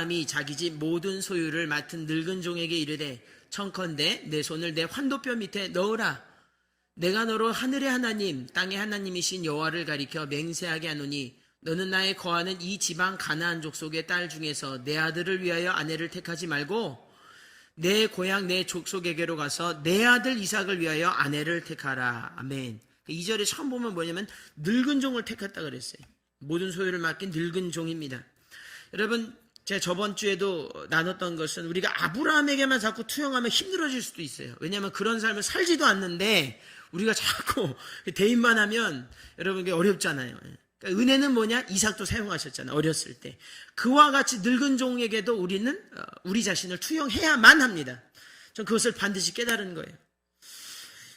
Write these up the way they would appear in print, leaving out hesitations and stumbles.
아브라함이 자기 집 모든 소유를 맡은 늙은 종에게 이르되 청컨대 내 손을 내 환도뼈 밑에 넣으라. 내가 너로 하늘의 하나님 땅의 하나님이신 여호와를 가리켜 맹세하게 하노니 너는 나의 거하는 이 지방 가나안 족속의 딸 중에서 내 아들을 위하여 아내를 택하지 말고 내 고향 내 족속에게로 가서 내 아들 이삭을 위하여 아내를 택하라. 아멘. 2절에 처음 보면 뭐냐면 늙은 종을 택했다 그랬어요. 모든 소유를 맡긴 늙은 종입니다. 여러분, 제가 저번 주에도 나눴던 것은 우리가 아브라함에게만 자꾸 투영하면 힘들어질 수도 있어요. 왜냐하면 그런 삶을 살지도 않는데 우리가 자꾸 대입만 하면 여러분 어렵잖아요. 그러니까 은혜는 뭐냐? 이삭도 사용하셨잖아요. 어렸을 때. 그와 같이 늙은 종에게도 우리는 우리 자신을 투영해야만 합니다. 전 그것을 반드시 깨달은 거예요.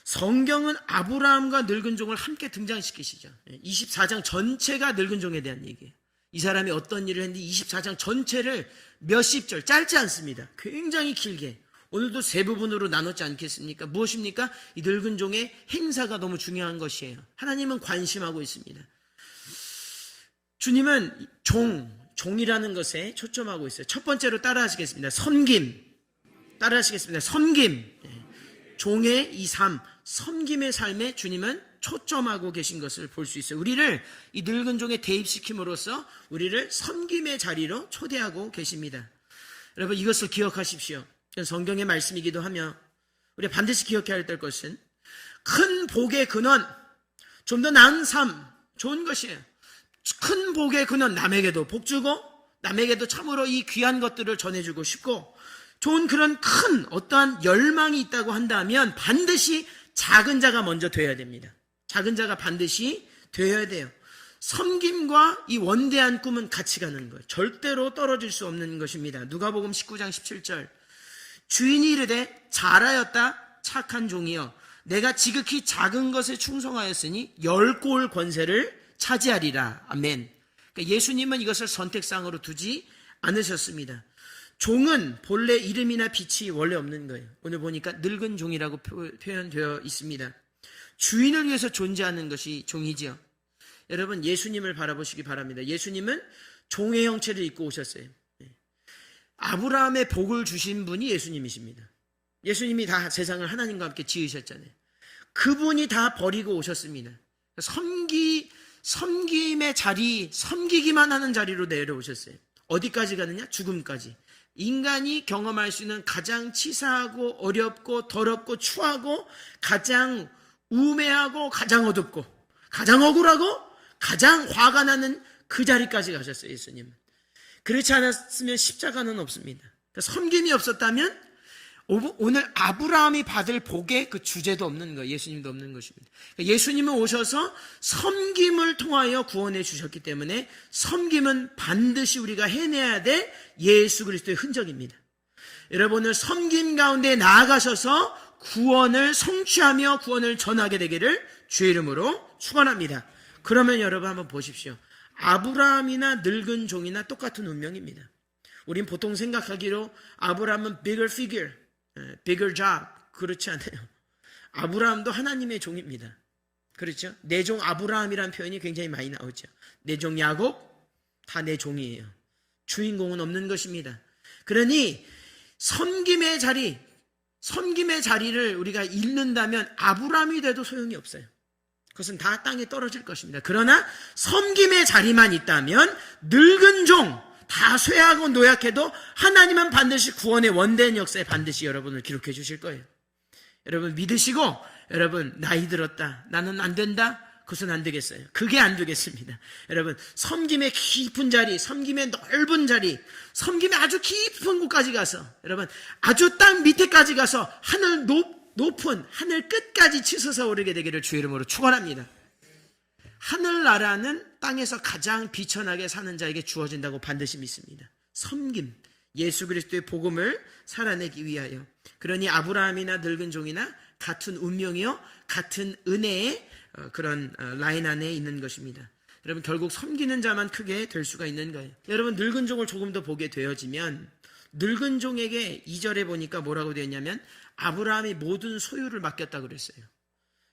성경은 아브라함과 늙은 종을 함께 등장시키시죠. 24장 전체가 늙은 종에 대한 얘기예요. 이 사람이 어떤 일을 했는지 24장 전체를 몇십 절, 짧지 않습니다. 굉장히 길게. 오늘도 세 부분으로 나눴지 않겠습니까? 무엇입니까? 이 늙은 종의 행사가 너무 중요한 것이에요. 하나님은 관심하고 있습니다. 주님은 종이라는 것에 초점하고 있어요. 첫 번째로 따라하시겠습니다. 섬김. 따라하시겠습니다. 섬김. 종의 이 삶, 섬김의 삶에 주님은 초점하고 계신 것을 볼 수 있어요. 우리를 이 늙은 종에 대입시킴으로써 우리를 섬김의 자리로 초대하고 계십니다. 여러분, 이것을 기억하십시오. 성경의 말씀이기도 하며 우리가 반드시 기억해야 될 것은 큰 복의 근원, 좀 더 나은 삶, 좋은 것이에요. 큰 복의 근원, 남에게도 복 주고 남에게도 참으로 이 귀한 것들을 전해주고 싶고 좋은 그런 큰 어떠한 열망이 있다고 한다면 반드시 작은 자가 먼저 되어야 됩니다. 작은 자가 반드시 되어야 돼요. 섬김과 이 원대한 꿈은 같이 가는 거예요. 절대로 떨어질 수 없는 것입니다. 누가복음 19장 17절 주인이 이르되 잘하였다 착한 종이여 내가 지극히 작은 것에 충성하였으니 10골 권세를 차지하리라. 아멘. 그러니까 예수님은 이것을 선택상으로 두지 않으셨습니다. 종은 본래 이름이나 빛이 원래 없는 거예요. 오늘 보니까 늙은 종이라고 표현되어 있습니다. 주인을 위해서 존재하는 것이 종이지요. 여러분, 예수님을 바라보시기 바랍니다. 예수님은 종의 형체를 입고 오셨어요. 아브라함의 복을 주신 분이 예수님이십니다. 예수님이 다 세상을 하나님과 함께 지으셨잖아요. 그분이 다 버리고 오셨습니다. 섬김의 자리, 섬기기만 하는 자리로 내려오셨어요. 어디까지 가느냐? 죽음까지. 인간이 경험할 수 있는 가장 치사하고 어렵고 더럽고 추하고 가장 우매하고 가장 어둡고 가장 억울하고 가장 화가 나는 그 자리까지 가셨어요. 예수님은. 그렇지 않았으면 십자가는 없습니다. 그러니까 섬김이 없었다면 오늘 아브라함이 받을 복의 그 주제도 없는 거예요. 예수님도 없는 것입니다. 그러니까 예수님은 오셔서 섬김을 통하여 구원해 주셨기 때문에 섬김은 반드시 우리가 해내야 될 예수 그리스도의 흔적입니다. 여러분을 섬김 가운데 나아가셔서 구원을 성취하며 구원을 전하게 되기를 주의 이름으로 축원합니다. 그러면 여러분 한번 보십시오. 아브라함이나 늙은 종이나 똑같은 운명입니다. 우린 보통 생각하기로 아브라함은 bigger figure, bigger job. 그렇지 않아요. 아브라함도 하나님의 종입니다. 그렇죠? 내 종 아브라함이라는 표현이 굉장히 많이 나오죠. 내 종 야곱, 다 내 종이에요. 주인공은 없는 것입니다. 그러니 섬김의 자리를 우리가 잃는다면 아브라함이 돼도 소용이 없어요. 그것은 다 땅에 떨어질 것입니다. 그러나 섬김의 자리만 있다면 늙은 종, 다 쇠하고 노약해도 하나님은 반드시 구원의 원대한 역사에 반드시 여러분을 기록해 주실 거예요. 여러분 믿으시고, 여러분 나이 들었다, 나는 안 된다, 그것은 안 되겠어요. 그게 안 되겠습니다. 여러분 섬김의 깊은 자리, 섬김의 넓은 자리, 섬김의 아주 깊은 곳까지 가서 여러분 아주 땅 밑에까지 가서 하늘 높은 하늘 끝까지 치솟아 오르게 되기를 주의 이름으로 축원합니다. 하늘나라는 땅에서 가장 비천하게 사는 자에게 주어진다고 반드시 믿습니다. 섬김, 예수 그리스도의 복음을 살아내기 위하여. 그러니 아브라함이나 늙은 종이나 같은 운명이요 같은 은혜의 그런 라인 안에 있는 것입니다. 여러분 결국 섬기는 자만 크게 될 수가 있는 거예요. 여러분 늙은 종을 조금 더 보게 되어지면 늙은 종에게 2절에 보니까 뭐라고 되어 있냐면 아브라함이 모든 소유를 맡겼다 그랬어요.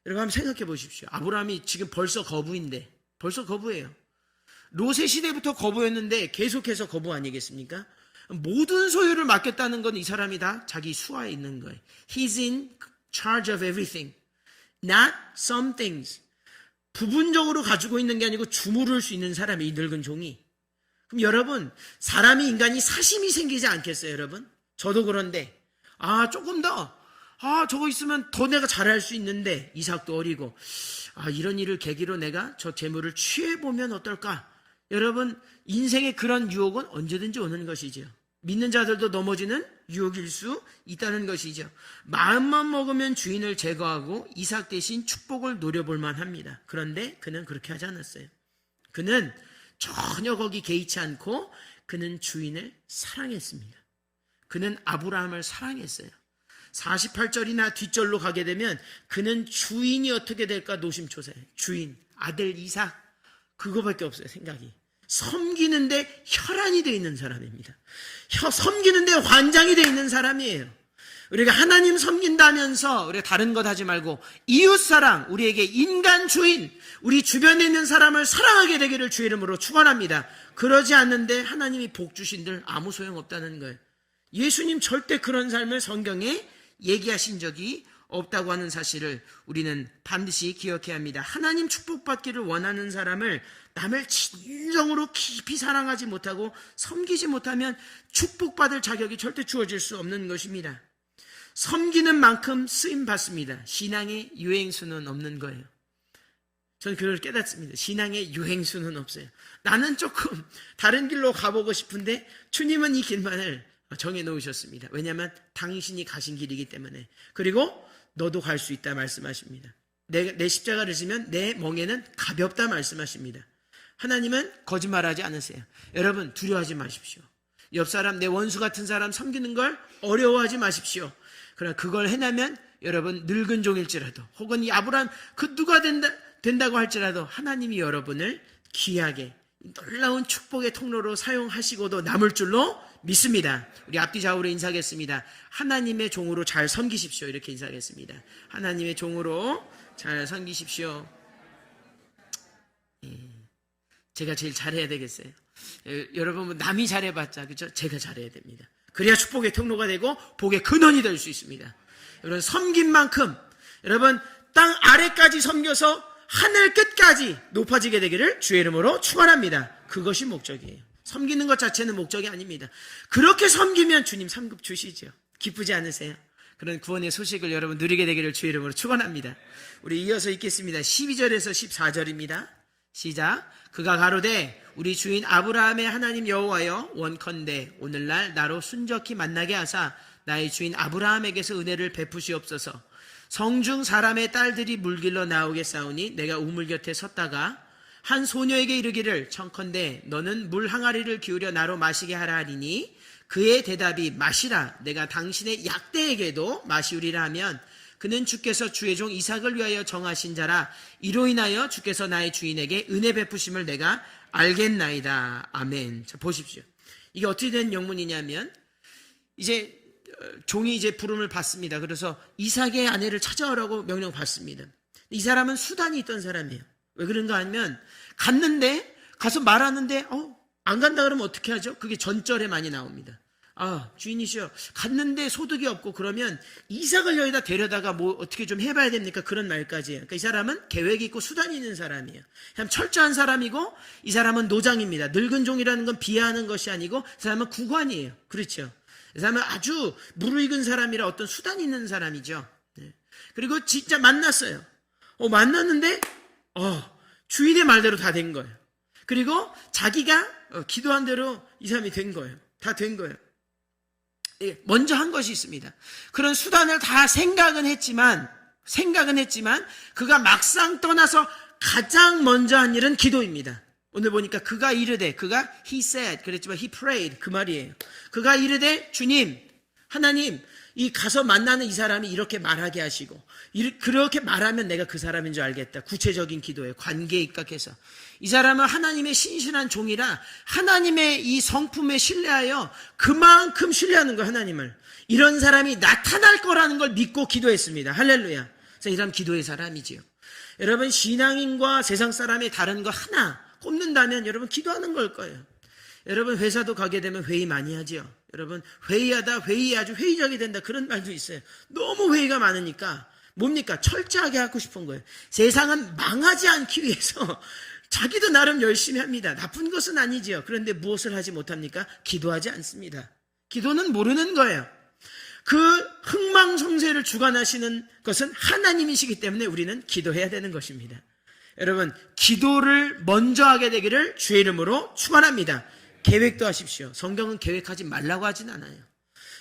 여러분 한번 생각해 보십시오. 아브라함이 지금 벌써 거부인데, 벌써 거부예요. 롯의 시대부터 거부였는데 계속해서 거부 아니겠습니까? 모든 소유를 맡겼다는 건 이 사람이 다 자기 수하에 있는 거예요. He's in charge of everything. Not some things. 부분적으로 가지고 있는 게 아니고 주무를 수 있는 사람이 이 늙은 종이. 그럼 여러분, 사람이 인간이 사심이 생기지 않겠어요, 여러분? 저도 그런데 조금 더 저거 있으면 더 내가 잘할 수 있는데 이삭도 어리고 이런 일을 계기로 내가 저 재물을 취해보면 어떨까? 여러분, 인생의 그런 유혹은 언제든지 오는 것이죠. 믿는 자들도 넘어지는 유혹일 수 있다는 것이죠. 마음만 먹으면 주인을 제거하고 이삭 대신 축복을 노려볼 만합니다. 그런데 그는 그렇게 하지 않았어요. 그는 전혀 거기 개의치 않고 그는 주인을 사랑했습니다. 그는 아브라함을 사랑했어요. 48절이나 뒷절로 가게 되면 그는 주인이 어떻게 될까 노심초사해요. 주인, 아들 이삭, 그거밖에 없어요, 생각이. 섬기는데 혈안이 되어 있는 사람입니다. 섬기는데 환장이 되어 있는 사람이에요. 우리가 하나님 섬긴다면서 우리가 다른 것 하지 말고 이웃사랑, 우리에게 인간 주인, 우리 주변에 있는 사람을 사랑하게 되기를 주의 이름으로 축원합니다. 그러지 않는데 하나님이 복 주신들 아무 소용없다는 거예요. 예수님 절대 그런 삶을 성경에 얘기하신 적이 없다고 하는 사실을 우리는 반드시 기억해야 합니다. 하나님 축복받기를 원하는 사람을 남을 진정으로 깊이 사랑하지 못하고 섬기지 못하면 축복받을 자격이 절대 주어질 수 없는 것입니다. 섬기는 만큼 쓰임받습니다. 신앙의 유행수는 없는 거예요. 저는 그걸 깨닫습니다. 신앙의 유행수는 없어요. 나는 조금 다른 길로 가보고 싶은데 주님은 이 길만을 정해놓으셨습니다. 왜냐하면 당신이 가신 길이기 때문에. 그리고 너도 갈 수 있다 말씀하십니다. 내 십자가를 지면 내 멍에는 가볍다 말씀하십니다. 하나님은 거짓말하지 않으세요. 여러분, 두려워하지 마십시오. 옆 사람, 내 원수 같은 사람 섬기는 걸 어려워하지 마십시오. 그러나 그걸 해내면 여러분 늙은 종일지라도 혹은 이 아브라함 그 누가 된다고 할지라도 하나님이 여러분을 귀하게 놀라운 축복의 통로로 사용하시고도 남을 줄로 믿습니다. 우리 앞뒤 좌우로 인사하겠습니다. 하나님의 종으로 잘 섬기십시오. 이렇게 인사하겠습니다. 하나님의 종으로 잘 섬기십시오. 제가 제일 잘해야 되겠어요. 여러분, 남이 잘해봤자 그렇죠? 제가 잘해야 됩니다. 그래야 축복의 통로가 되고 복의 근원이 될 수 있습니다. 여러분, 섬긴 만큼 여러분 땅 아래까지 섬겨서 하늘 끝까지 높아지게 되기를 주의 이름으로 축원합니다. 그것이 목적이에요. 섬기는 것 자체는 목적이 아닙니다. 그렇게 섬기면 주님 상급 주시죠. 기쁘지 않으세요? 그런 구원의 소식을 여러분 누리게 되기를 주의 이름으로 축원합니다. 우리 이어서 읽겠습니다. 12절에서 14절입니다. 시작. 그가 가로되 우리 주인 아브라함의 하나님 여호와여, 원컨대 오늘날 나로 순적히 만나게 하사 나의 주인 아브라함에게서 은혜를 베푸시옵소서. 성중 사람의 딸들이 물길로 나오겠사오니 내가 우물 곁에 섰다가 한 소녀에게 이르기를 청컨대 너는 물 항아리를 기울여 나로 마시게 하라 하리니 그의 대답이 마시라, 내가 당신의 약대에게도 마시우리라 하면 그는 주께서 주의 종 이삭을 위하여 정하신 자라, 이로 인하여 주께서 나의 주인에게 은혜 베푸심을 내가 알겠나이다. 아멘. 자, 보십시오. 이게 어떻게 된 영문이냐면 이제 종이 이제 부름을 받습니다. 그래서 이삭의 아내를 찾아오라고 명령 받습니다. 이 사람은 수단이 있던 사람이에요. 왜 그런가 하면 갔는데 가서 말하는데 안 간다 그러면 어떻게 하죠? 그게 전절에 많이 나옵니다. 주인이시여, 갔는데 소득이 없고 그러면 이삭을 여기다 데려다가 뭐 어떻게 좀 해봐야 됩니까? 그런 말까지 해요. 그러니까 이 사람은 계획이 있고 수단이 있는 사람이에요. 참 철저한 사람이고 이 사람은 노장입니다. 늙은 종이라는 건 비하하는 것이 아니고 이 사람은 구관이에요. 그렇죠? 이 사람은 아주 무르익은 사람이라 어떤 수단이 있는 사람이죠. 네. 그리고 진짜 만났어요. 만났는데 주인의 말대로 다 된 거예요. 그리고 자기가 기도한 대로 이 사람이 된 거예요. 다 된 거예요. 먼저 한 것이 있습니다. 그런 수단을 다 생각은 했지만 그가 막상 떠나서 가장 먼저 한 일은 기도입니다. 오늘 보니까 그가 이르되, he said 그랬지만 he prayed, 그 말이에요. 그가 이르되 주님, 하나님, 이 가서 만나는 이 사람이 이렇게 말하게 하시고 그렇게 말하면 내가 그 사람인 줄 알겠다. 구체적인 기도에 관계에 입각해서 이 사람은 하나님의 신실한 종이라 하나님의 이 성품에 신뢰하여 그만큼 신뢰하는 거예요. 하나님을. 이런 사람이 나타날 거라는 걸 믿고 기도했습니다. 할렐루야. 그래서 이 사람 기도의 사람이지요. 여러분, 신앙인과 세상 사람의 다른 거 하나 꼽는다면 여러분 기도하는 걸 거예요. 여러분 회사도 가게 되면 회의 많이 하죠. 여러분 회의하다 회의 아주 회의적이 된다 그런 말도 있어요. 너무 회의가 많으니까 뭡니까? 철저하게 하고 싶은 거예요. 세상은 망하지 않기 위해서 자기도 나름 열심히 합니다. 나쁜 것은 아니지요. 그런데 무엇을 하지 못합니까? 기도하지 않습니다. 기도는 모르는 거예요. 그 흥망성쇠를 주관하시는 것은 하나님이시기 때문에 우리는 기도해야 되는 것입니다. 여러분 기도를 먼저 하게 되기를 주의 이름으로 축원합니다. 계획도 하십시오. 성경은 계획하지 말라고 하진 않아요.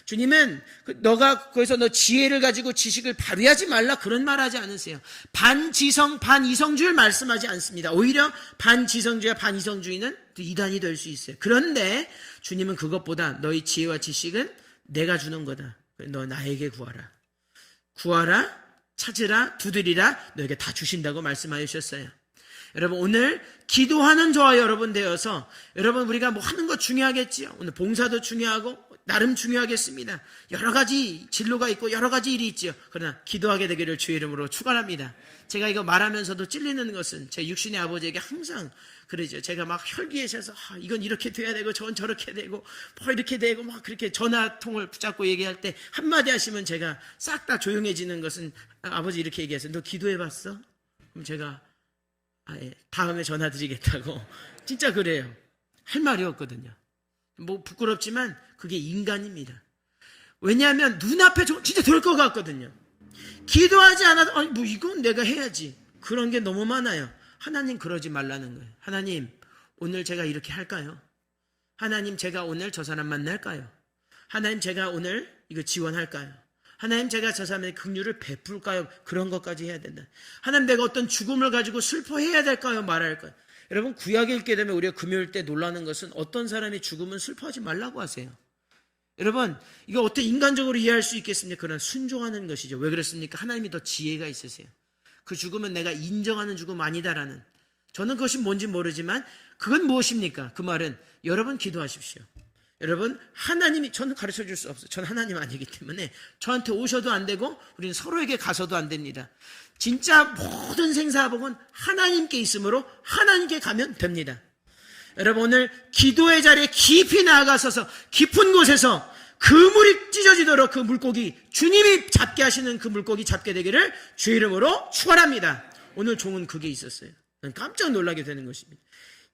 주님은 너가 거기서 너 지혜를 가지고 지식을 발휘하지 말라 그런 말 하지 않으세요. 반지성 반이성주의를 말씀하지 않습니다. 오히려 반지성주의와 반이성주의는 이단이 될 수 있어요. 그런데 주님은 그것보다 너희 지혜와 지식은 내가 주는 거다. 너 나에게 구하라. 구하라, 찾으라, 두드리라 너에게 다 주신다고 말씀하셨어요. 여러분 오늘 기도하는 저와 여러분 되어서 여러분 우리가 뭐 하는 거 중요하겠지요. 오늘 봉사도 중요하고 나름 중요하겠습니다. 여러 가지 진로가 있고 여러 가지 일이 있지요. 그러나 기도하게 되기를 주의 이름으로 축원합니다. 제가 이거 말하면서도 찔리는 것은 제 육신의 아버지에게 항상 그러죠. 제가 막 혈기에 차서 이건 이렇게 돼야 되고 저건 저렇게 되고 뭐 이렇게 되고 막 그렇게 전화통을 붙잡고 얘기할 때 한마디 하시면 제가 싹 다 조용해지는 것은 아버지 이렇게 얘기했어요. 너 기도해봤어? 그럼 제가 다음에 전화 드리겠다고 진짜 그래요. 할 말이 없거든요. 뭐 부끄럽지만 그게 인간입니다. 왜냐하면 눈앞에 진짜 될 것 같거든요. 기도하지 않아도 뭐 이건 내가 해야지 그런 게 너무 많아요. 하나님 그러지 말라는 거예요. 하나님 오늘 제가 이렇게 할까요? 하나님 제가 오늘 저 사람 만날까요? 하나님 제가 오늘 이거 지원할까요? 하나님 제가 저 사람의 긍휼을 베풀까요? 그런 것까지 해야 된다. 하나님 내가 어떤 죽음을 가지고 슬퍼해야 될까요? 말할까요? 여러분 구약에 읽게 되면 우리가 금요일 때 놀라는 것은 어떤 사람이 죽으면 슬퍼하지 말라고 하세요. 여러분 이거 어떻게 인간적으로 이해할 수 있겠습니까? 그러나 순종하는 것이죠. 왜 그렇습니까? 하나님이 더 지혜가 있으세요. 그 죽음은 내가 인정하는 죽음 아니다라는, 저는 그것이 뭔지 모르지만 그건 무엇입니까? 그 말은 여러분 기도하십시오. 여러분 하나님이, 저는 가르쳐 줄 수 없어요. 저는 하나님 아니기 때문에 저한테 오셔도 안 되고 우리는 서로에게 가서도 안 됩니다. 진짜 모든 생사복은 하나님께 있으므로 하나님께 가면 됩니다. 여러분 오늘 기도의 자리에 깊이 나아가서서 깊은 곳에서 그물이 찢어지도록 그 물고기, 주님이 잡게 하시는 그 물고기 잡게 되기를 주의 이름으로 축원합니다. 오늘 종은 그게 있었어요. 깜짝 놀라게 되는 것입니다.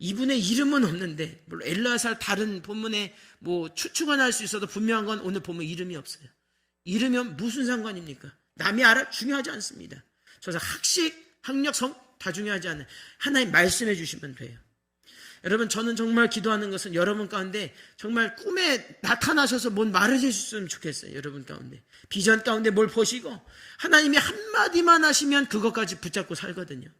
이분의 이름은 없는데, 물론 엘르아살 다른 본문에 뭐 추측은 할 수 있어도 분명한 건 오늘 보면 이름이 없어요. 이름이면 무슨 상관입니까? 남이 알아? 중요하지 않습니다. 그래서 학식, 학력, 성 다 중요하지 않아요. 하나님 말씀해 주시면 돼요. 여러분 저는 정말 기도하는 것은 여러분 가운데 정말 꿈에 나타나셔서 뭔 말을 해주셨으면 좋겠어요. 여러분 가운데 비전 가운데 뭘 보시고 하나님이 한마디만 하시면 그것까지 붙잡고 살거든요.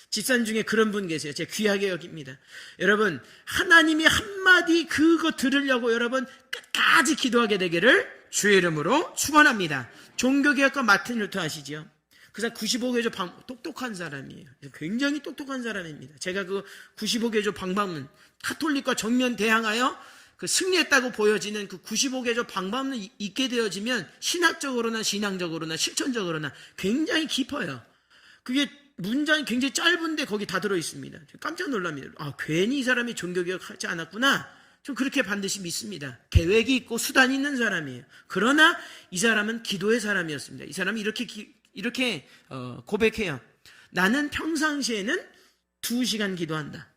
집사님 중에 그런 분 계세요. 제 귀하게 여깁니다. 여러분 하나님이 한마디 그거 들으려고 여러분 끝까지 기도하게 되기를 주의 이름으로 축원합니다. 종교개혁과 마틴 루터 아시죠? 그 사람 95개조 똑똑한 사람이에요. 굉장히 똑똑한 사람입니다. 제가 그 95개조 방법론, 카톨릭과 정면 대항하여 그 승리했다고 보여지는 그 95개조 방법론을 읽게 되어지면 신학적으로나 신앙적으로나 실천적으로나 굉장히 깊어요. 그게 문장이 굉장히 짧은데 거기 다 들어 있습니다. 깜짝 놀랍니다. 괜히 이 사람이 종교개혁하지 않았구나. 좀 그렇게 반드시 믿습니다. 계획이 있고 수단이 있는 사람이에요. 그러나 이 사람은 기도의 사람이었습니다. 이 사람이 이렇게 고백해요. 나는 평상시에는 2시간 기도한다.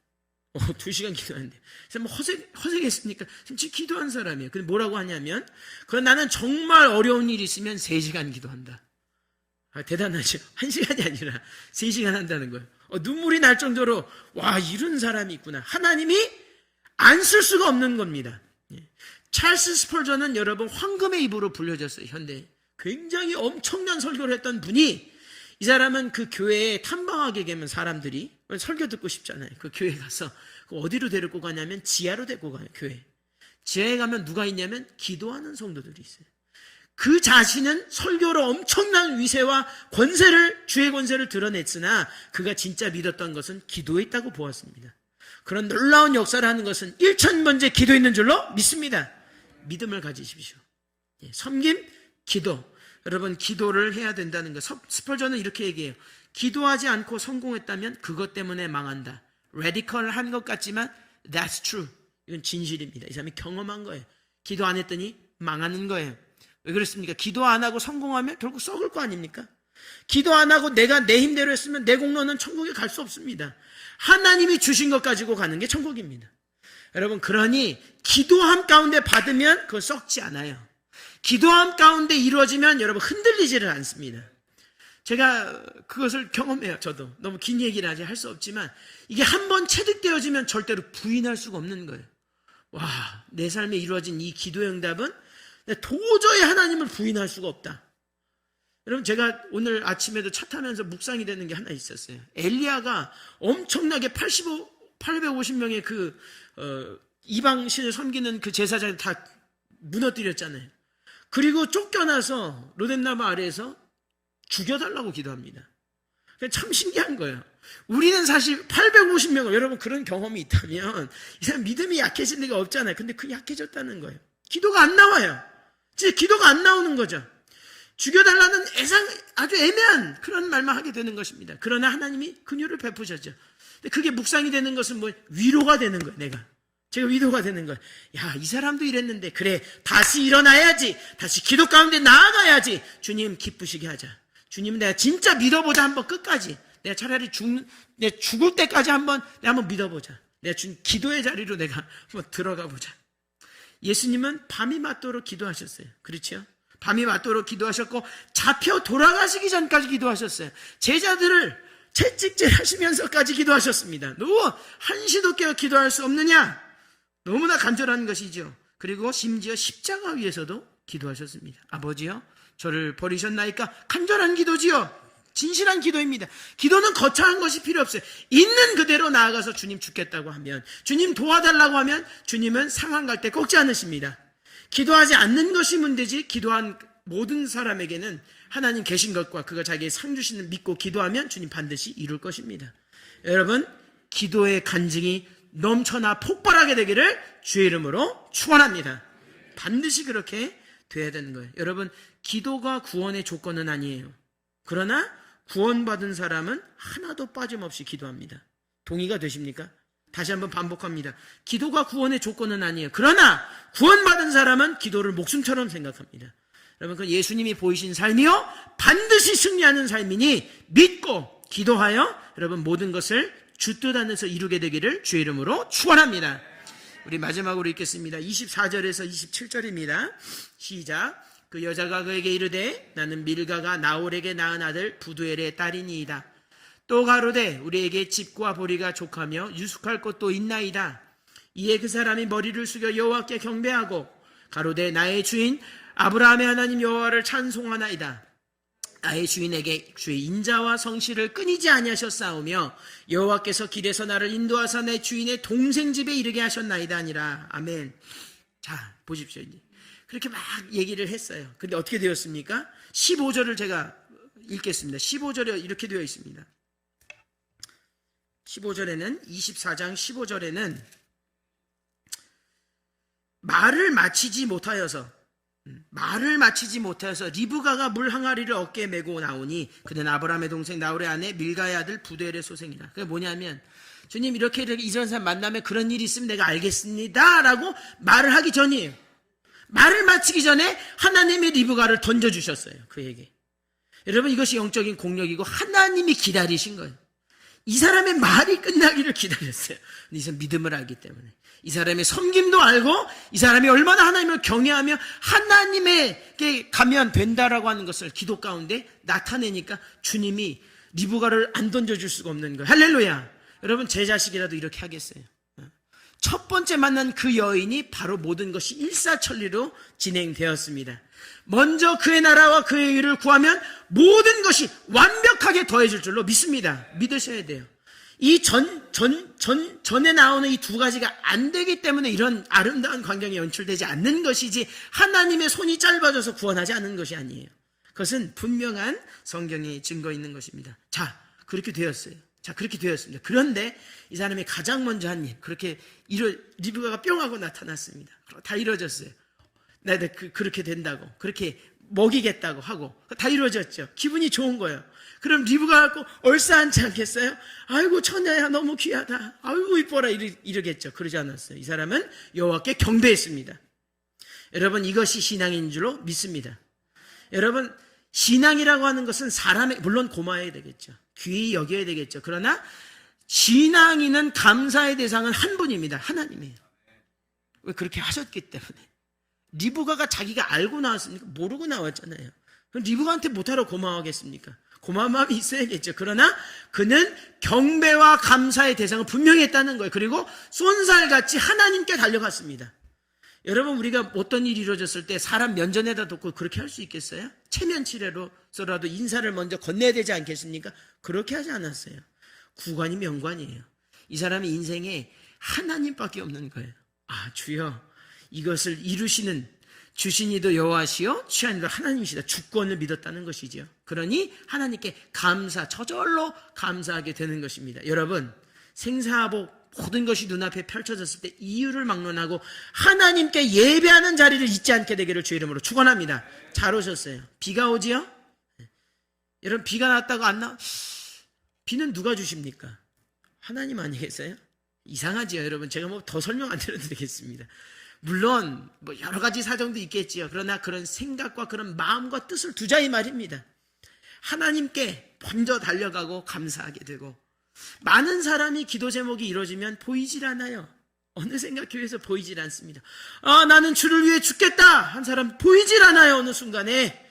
2시간 기도하는데. 그래서 뭐 허세겠습니까? 진짜 기도한 사람이에요. 근데 뭐라고 하냐면, 나는 정말 어려운 일이 있으면 3시간 기도한다. 대단하죠. 1시간이 아니라 3시간 한다는 거예요. 눈물이 날 정도로, 와, 이런 사람이 있구나. 하나님이 안 쓸 수가 없는 겁니다. 찰스 스펄전은 여러분 황금의 입으로 불려졌어요. 현대에. 굉장히 엄청난 설교를 했던 분이, 이 사람은 그 교회에 탐방하게 되면 사람들이 설교 듣고 싶잖아요. 그 교회 가서 어디로 데리고 가냐면 지하로 데리고 가요. 교회 지하에 가면 누가 있냐면 기도하는 성도들이 있어요. 그 자신은 설교로 엄청난 위세와 권세를, 주의 권세를 드러냈으나 그가 진짜 믿었던 것은 기도에 있다고 보았습니다. 그런 놀라운 역사를 하는 것은 1000번째 기도 있는 줄로 믿습니다. 믿음을 가지십시오. 섬김, 기도. 여러분 기도를 해야 된다는 것. 스펄전은 이렇게 얘기해요. 기도하지 않고 성공했다면 그것 때문에 망한다. 레디컬한 것 같지만 That's true. 이건 진실입니다. 이 사람이 경험한 거예요. 기도 안 했더니 망하는 거예요. 왜 그렇습니까? 기도 안 하고 성공하면 결국 썩을 거 아닙니까? 기도 안 하고 내가 내 힘대로 했으면 내 공로는 천국에 갈 수 없습니다. 하나님이 주신 것 가지고 가는 게 천국입니다. 여러분, 그러니 기도함 가운데 받으면 그거 썩지 않아요. 기도함 가운데 이루어지면 여러분 흔들리지를 않습니다. 제가 그것을 경험해요. 저도 너무 긴 얘기를 아직 할 수 없지만 이게 한번 체득되어지면 절대로 부인할 수가 없는 거예요. 와, 내 삶에 이루어진 이 기도의 응답은 도저히 하나님을 부인할 수가 없다. 여러분, 제가 오늘 아침에도 차 타면서 묵상이 되는 게 하나 있었어요. 엘리야가 엄청나게 850명의 이방신을 섬기는 그 제사장을 다 무너뜨렸잖아요. 그리고 쫓겨나서 로뎀나무 아래에서 죽여달라고 기도합니다. 참 신기한 거예요. 우리는 사실 850명을, 여러분 그런 경험이 있다면 이 사람 믿음이 약해질 리가 없잖아요. 근데 그 약해졌다는 거예요. 기도가 안 나와요. 진짜 기도가 안 나오는 거죠. 죽여달라는 아주 애매한 그런 말만 하게 되는 것입니다. 그러나 하나님이 긍휼을 베푸셨죠. 근데 그게 묵상이 되는 것은 위로가 되는 거예요. 제가 위로가 되는 거예요. 야, 이 사람도 이랬는데 그래, 다시 일어나야지. 다시 기도 가운데 나아가야지. 주님 기쁘시게 하자. 주님, 내가 진짜 믿어보자. 한번 끝까지. 내가 차라리 내가 죽을 때까지 내가 한번 믿어보자. 내가 기도의 자리로 내가 한번 들어가 보자. 예수님은 밤이 맞도록 기도하셨어요. 그렇죠? 밤이 맞도록 기도하셨고 잡혀 돌아가시기 전까지 기도하셨어요. 제자들을 채찍질 하시면서까지 기도하셨습니다. 너무 한시도 깨어 기도할 수 없느냐? 너무나 간절한 것이죠. 그리고 심지어 십자가 위에서도 기도하셨습니다. 아버지요, 저를 버리셨나이까? 간절한 기도지요. 진실한 기도입니다. 기도는 거창한 것이 필요 없어요. 있는 그대로 나아가서 주님 죽겠다고 하면, 주님 도와달라고 하면 주님은 상황 갈 때 꺾지 않으십니다. 기도하지 않는 것이 문제지, 기도한 모든 사람에게는 하나님 계신 것과 그가 자기의 상 주시는 믿고 기도하면 주님 반드시 이룰 것입니다. 여러분, 기도의 간증이 넘쳐나 폭발하게 되기를 주의 이름으로 축원합니다. 반드시 그렇게 돼야 되는 거예요. 여러분, 기도가 구원의 조건은 아니에요. 그러나 구원받은 사람은 하나도 빠짐없이 기도합니다. 동의가 되십니까? 다시 한번 반복합니다. 기도가 구원의 조건은 아니에요. 그러나 구원받은 사람은 기도를 목숨처럼 생각합니다. 여러분, 그 예수님이 보이신 삶이요 반드시 승리하는 삶이니 믿고 기도하여 여러분 모든 것을 주 뜻 안에서 이루게 되기를 주의 이름으로 축원합니다. 우리 마지막으로 읽겠습니다. 24절에서 27절입니다. 시작. 그 여자가 그에게 이르되 나는 밀가가 나홀에게 낳은 아들 부두엘의 딸이니이다. 또 가로되 우리에게 집과 보리가 족하며 유숙할 곳도 있나이다. 이에 그 사람이 머리를 숙여 여호와께 경배하고 가로되 나의 주인 아브라함의 하나님 여호와를 찬송하나이다. 나의 주인에게 주의 인자와 성실을 끊이지 아니하셨사오며 여호와께서 길에서 나를 인도하사 내 주인의 동생 집에 이르게 하셨나이다 아니라. 아멘. 자, 보십시오. 이제 그렇게 막 얘기를 했어요. 근데 어떻게 되었습니까? 15절을 제가 읽겠습니다. 15절에 이렇게 되어 있습니다. 15절에는 24장 15절에는 말을 마치지 못하여서 리브가가 물 항아리를 어깨에 메고 나오니 그는 아브라함의 동생 나홀의 아내 밀가의 아들 부두엘의 소생이라. 그게 뭐냐면 주님 이렇게 이런 사람 만나면 그런 일이 있으면 내가 알겠습니다 라고 말을 하기 전이에요. 말을 마치기 전에 하나님의 리브가를 던져주셨어요. 그에게. 여러분, 이것이 영적인 공력이고 하나님이 기다리신 거예요. 이 사람의 말이 끝나기를 기다렸어요. 이 사람 믿음을 알기 때문에. 이 사람의 섬김도 알고 이 사람이 얼마나 하나님을 경외하며 하나님에게 가면 된다라고 하는 것을 기도 가운데 나타내니까 주님이 리브가를 안 던져줄 수가 없는 거예요. 할렐루야. 여러분, 제 자식이라도 이렇게 하겠어요. 첫 번째 만난 그 여인이 바로 모든 것이 일사천리로 진행되었습니다. 먼저 그의 나라와 그의 의를 구하면 모든 것이 완벽하게 더해질 줄로 믿습니다. 믿으셔야 돼요. 이 전에 나오는 이 두 가지가 안 되기 때문에 이런 아름다운 광경이 연출되지 않는 것이지 하나님의 손이 짧아져서 구원하지 않는 것이 아니에요. 그것은 분명한 성경에 증거 있는 것입니다. 자, 그렇게 되었어요. 자, 그렇게 되었습니다. 그런데 이 사람이 가장 먼저 한 일, 그렇게 리브가가 뿅 하고 나타났습니다. 다 이루어졌어요. 그렇게 된다고, 그렇게 먹이겠다고 하고 다 이루어졌죠. 기분이 좋은 거예요. 그럼 리브가 갖고 얼싸앉지 않겠어요? 아이고 처녀야 너무 귀하다. 아이고 이뻐라 이러겠죠. 그러지 않았어요. 이 사람은 여호와께 경배했습니다. 여러분 이것이 신앙인 줄로 믿습니다. 여러분 신앙이라고 하는 것은 사람의 물론 고마워야 되겠죠. 귀히 여겨야 되겠죠. 그러나 신앙인은 감사의 대상은 한 분입니다. 하나님이에요. 왜 그렇게 하셨기 때문에. 리브가가 자기가 알고 나왔습니까? 모르고 나왔잖아요. 그럼 리브가한테 못하러 고마워하겠습니까? 고마운 마음이 있어야겠죠. 그러나 그는 경배와 감사의 대상을 분명히 했다는 거예요. 그리고 쏜살같이 하나님께 달려갔습니다. 여러분 우리가 어떤 일이 이루어졌을 때 사람 면전에다 놓고 그렇게 할 수 있겠어요? 체면치레로서라도 인사를 먼저 건네야 되지 않겠습니까? 그렇게 하지 않았어요. 구관이 명관이에요. 이 사람의 인생에 하나님밖에 없는 거예요. 아 주여 이것을 이루시는 주신이도 여호와시요 취하니도 하나님이시다. 주권을 믿었다는 것이죠. 그러니 하나님께 저절로 감사하게 되는 것입니다. 여러분 생사복 모든 것이 눈앞에 펼쳐졌을 때 이유를 막론하고 하나님께 예배하는 자리를 잊지 않게 되기를 주의 이름으로 축원합니다. 잘 오셨어요. 비가 오지요? 여러분 비가 났다고 안 나? 비는 누가 주십니까? 하나님 아니겠어요? 이상하지요 여러분. 제가 뭐 더 설명 안 드리겠습니다. 물론 뭐 여러 가지 사정도 있겠지요. 그러나 그런 생각과 그런 마음과 뜻을 두자 이 말입니다. 하나님께 먼저 달려가고 감사하게 되고 많은 사람이 기도 제목이 이루어지면 보이질 않아요. 어느 생각교회에서 보이질 않습니다. 아 나는 주를 위해 죽겠다 한 사람 보이질 않아요. 어느 순간에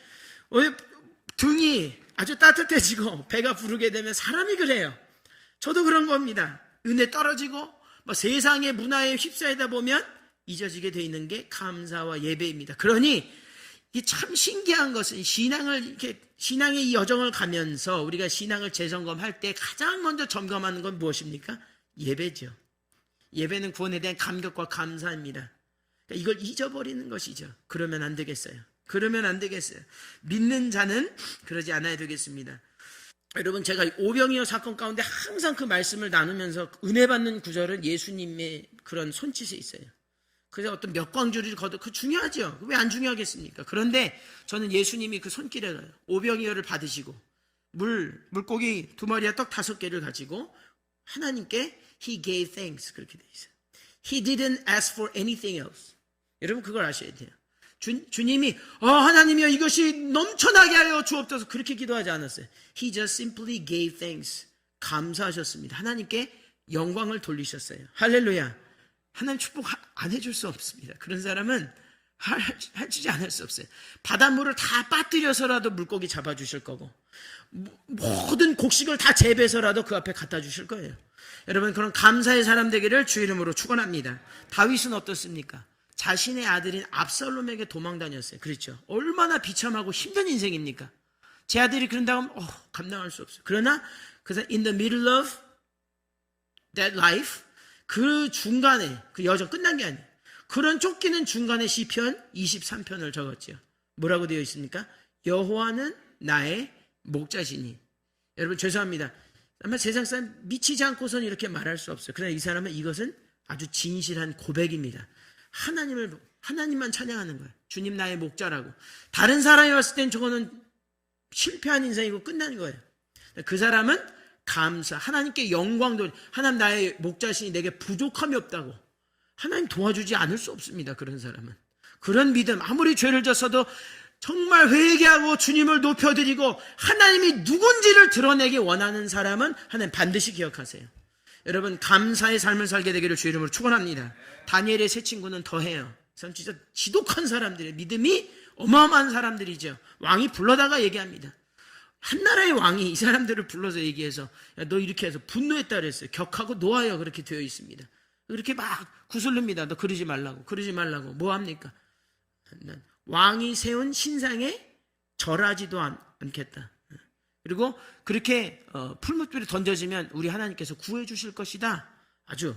등이 아주 따뜻해지고 배가 부르게 되면 사람이 그래요. 저도 그런 겁니다. 은혜 떨어지고 세상의 문화에 휩싸이다 보면 잊어지게 돼 있는 게 감사와 예배입니다. 그러니 이게 참 신기한 것은 신앙의 이 여정을 가면서 우리가 신앙을 재점검할 때 가장 먼저 점검하는 건 무엇입니까? 예배죠. 예배는 구원에 대한 감격과 감사입니다. 그러니까 이걸 잊어버리는 것이죠. 그러면 안 되겠어요. 믿는 자는 그러지 않아야 되겠습니다. 여러분 제가 오병이어 사건 가운데 항상 그 말씀을 나누면서 은혜 받는 구절은 예수님의 그런 손짓에 있어요. 그래서 어떤 몇 광주리를 거둬 그 중요하죠. 왜 안 중요하겠습니까? 그런데 저는 예수님이 그 손길에 오병이어를 받으시고 물고기 2마리와 떡 5개를 가지고 하나님께 He gave thanks 그렇게 돼 있어요. He didn't ask for anything else. 여러분 그걸 아셔야 돼요. 주님이 하나님이여 이것이 넘쳐나게 하여 주옵소서 그렇게 기도하지 않았어요. He just simply gave thanks. 감사하셨습니다. 하나님께 영광을 돌리셨어요. 할렐루야. 하나님 축복 안 해줄 수 없습니다. 그런 사람은 해주지 않을 수 없어요. 바닷물을 다 빠뜨려서라도 물고기 잡아주실 거고 모든 곡식을 다 재배해서라도 그 앞에 갖다 주실 거예요. 여러분 그런 감사의 사람 되기를 주 이름으로 축원합니다. 다윗은 어떻습니까? 자신의 아들인 압살롬에게 도망 다녔어요. 그렇죠? 얼마나 비참하고 힘든 인생입니까? 제 아들이 그런다고 하면 감당할 수 없어요. 그러나 in the middle of that life 그 중간에 그 여정 끝난 게 아니에요. 그런 쫓기는 중간에 시편 23편을 적었죠. 뭐라고 되어 있습니까? 여호와는 나의 목자시니. 여러분 죄송합니다. 아마 세상 사람 미치지 않고서는 이렇게 말할 수 없어요. 그러나 이 사람은 이것은 아주 진실한 고백입니다. 하나님만 찬양하는 거예요. 주님 나의 목자라고. 다른 사람이 봤을 땐 저거는 실패한 인생이고 끝난 거예요. 그 사람은 하나님께 영광도 하나님 나의 목자시니 내게 부족함이 없다고. 하나님 도와주지 않을 수 없습니다. 그런 사람은. 그런 믿음 아무리 죄를 졌어도 정말 회개하고 주님을 높여드리고 하나님이 누군지를 드러내기 원하는 사람은 하나님 반드시 기억하세요. 여러분 감사의 삶을 살게 되기를 주의 이름으로 축원합니다. 다니엘의 세 친구는 더해요. 진짜 지독한 사람들이에요. 믿음이 어마어마한 사람들이죠. 왕이 불러다가 얘기합니다. 한 나라의 왕이 이 사람들을 불러서 얘기해서 너 이렇게 해서 분노했다 그랬어요. 격하고 노하여 그렇게 되어 있습니다. 그렇게 막 구슬릅니다. 너 그러지 말라고. 뭐 합니까? 왕이 세운 신상에 절하지도 않겠다. 그리고 그렇게 풀무불에 던져지면 우리 하나님께서 구해 주실 것이다. 아주.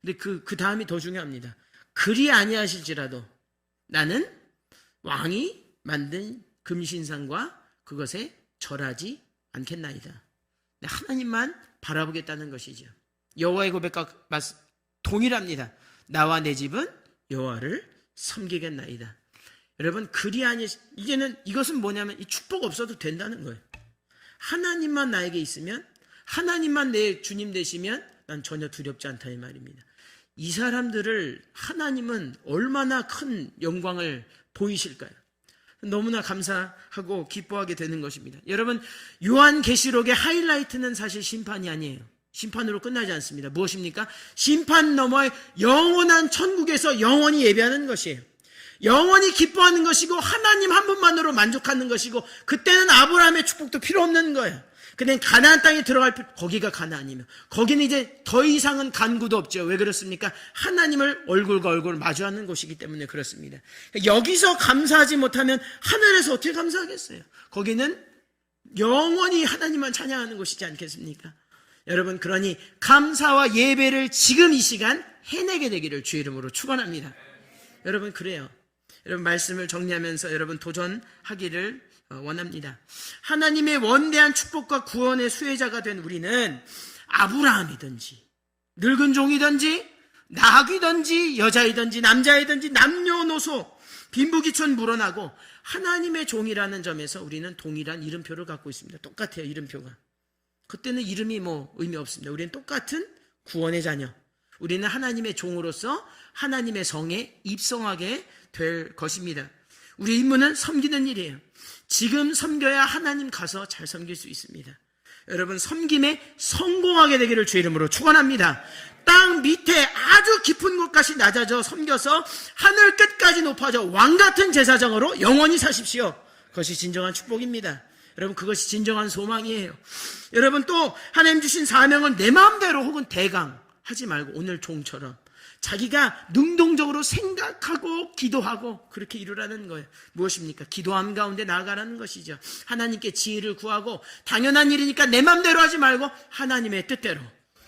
근데 그 다음이 더 중요합니다. 그리 아니하실지라도 나는 왕이 만든 금신상과 그것에 절하지 않겠나이다. 하나님만 바라보겠다는 것이죠. 여호와의 고백과 동일합니다. 나와 내 집은 여호와를 섬기겠나이다. 여러분, 그리하니, 이것은 뭐냐면 이 축복 없어도 된다는 거예요. 하나님만 나에게 있으면, 하나님만 내 주님 되시면 난 전혀 두렵지 않다 이 말입니다. 이 사람들을 하나님은 얼마나 큰 영광을 보이실까요? 너무나 감사하고 기뻐하게 되는 것입니다. 여러분, 요한계시록의 하이라이트는 사실 심판이 아니에요. 심판으로 끝나지 않습니다. 무엇입니까? 심판 너머의 영원한 천국에서 영원히 예배하는 것이에요. 영원히 기뻐하는 것이고 하나님 한 분만으로 만족하는 것이고, 그때는 아브라함의 축복도 필요 없는 거예요. 그냥 가나안 땅에 들어갈 거기가 가나안이며, 거기는 이제 더 이상은 간구도 없죠. 왜 그렇습니까? 하나님을 얼굴과 얼굴 마주하는 곳이기 때문에 그렇습니다. 여기서 감사하지 못하면 하늘에서 어떻게 감사하겠어요? 거기는 영원히 하나님만 찬양하는 곳이지 않겠습니까? 여러분, 그러니 감사와 예배를 지금 이 시간 해내게 되기를 주의 이름으로 축원합니다. 여러분, 그래요. 여러분, 말씀을 정리하면서 여러분 도전하기를 원합니다. 하나님의 원대한 축복과 구원의 수혜자가 된 우리는 아브라함이든지 늙은 종이든지 나귀든지 여자이든지 남자이든지 남녀노소 빈부귀천 물어나고 하나님의 종이라는 점에서 우리는 동일한 이름표를 갖고 있습니다. 똑같아요, 이름표가. 그때는 이름이 의미 없습니다. 우리는 똑같은 구원의 자녀, 우리는 하나님의 종으로서 하나님의 성에 입성하게 될 것입니다. 우리의 임무는 섬기는 일이에요. 지금 섬겨야 하나님 가서 잘 섬길 수 있습니다. 여러분, 섬김에 성공하게 되기를 주의 이름으로 축원합니다. 땅 밑에 아주 깊은 곳까지 낮아져 섬겨서 하늘 끝까지 높아져 왕같은 제사장으로 영원히 사십시오. 그것이 진정한 축복입니다. 여러분, 그것이 진정한 소망이에요. 여러분, 또 하나님 주신 사명은 내 마음대로 혹은 대강 하지 말고 오늘 종처럼 자기가 능동적으로 생각하고 기도하고 그렇게 이루라는 거예요. 무엇입니까? 기도함 가운데 나아가라는 것이죠. 하나님께 지혜를 구하고, 당연한 일이니까 내 맘대로 하지 말고 하나님의 뜻대로,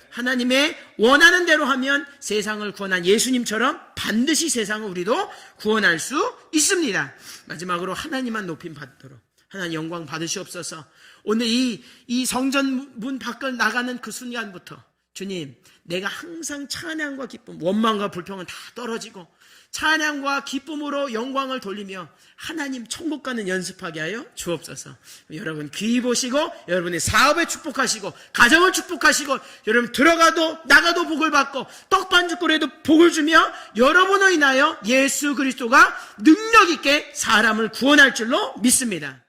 하나님의 원하는 대로 하면 세상을 구원한 예수님처럼 반드시 세상을 우리도 구원할 수 있습니다. 마지막으로 하나님만 높임 받도록 하나님 영광 받으시옵소서. 오늘 이 성전 문 밖을 나가는 그 순간부터 주님, 내가 항상 찬양과 기쁨, 원망과 불평은 다 떨어지고 찬양과 기쁨으로 영광을 돌리며 하나님 천국 가는 연습하게 하여 주옵소서. 여러분 귀 보시고 여러분의 사업에 축복하시고 가정을 축복하시고, 여러분 들어가도 나가도 복을 받고 떡반죽거리에도 복을 주며 여러분을 인하여 예수 그리스도가 능력 있게 사람을 구원할 줄로 믿습니다.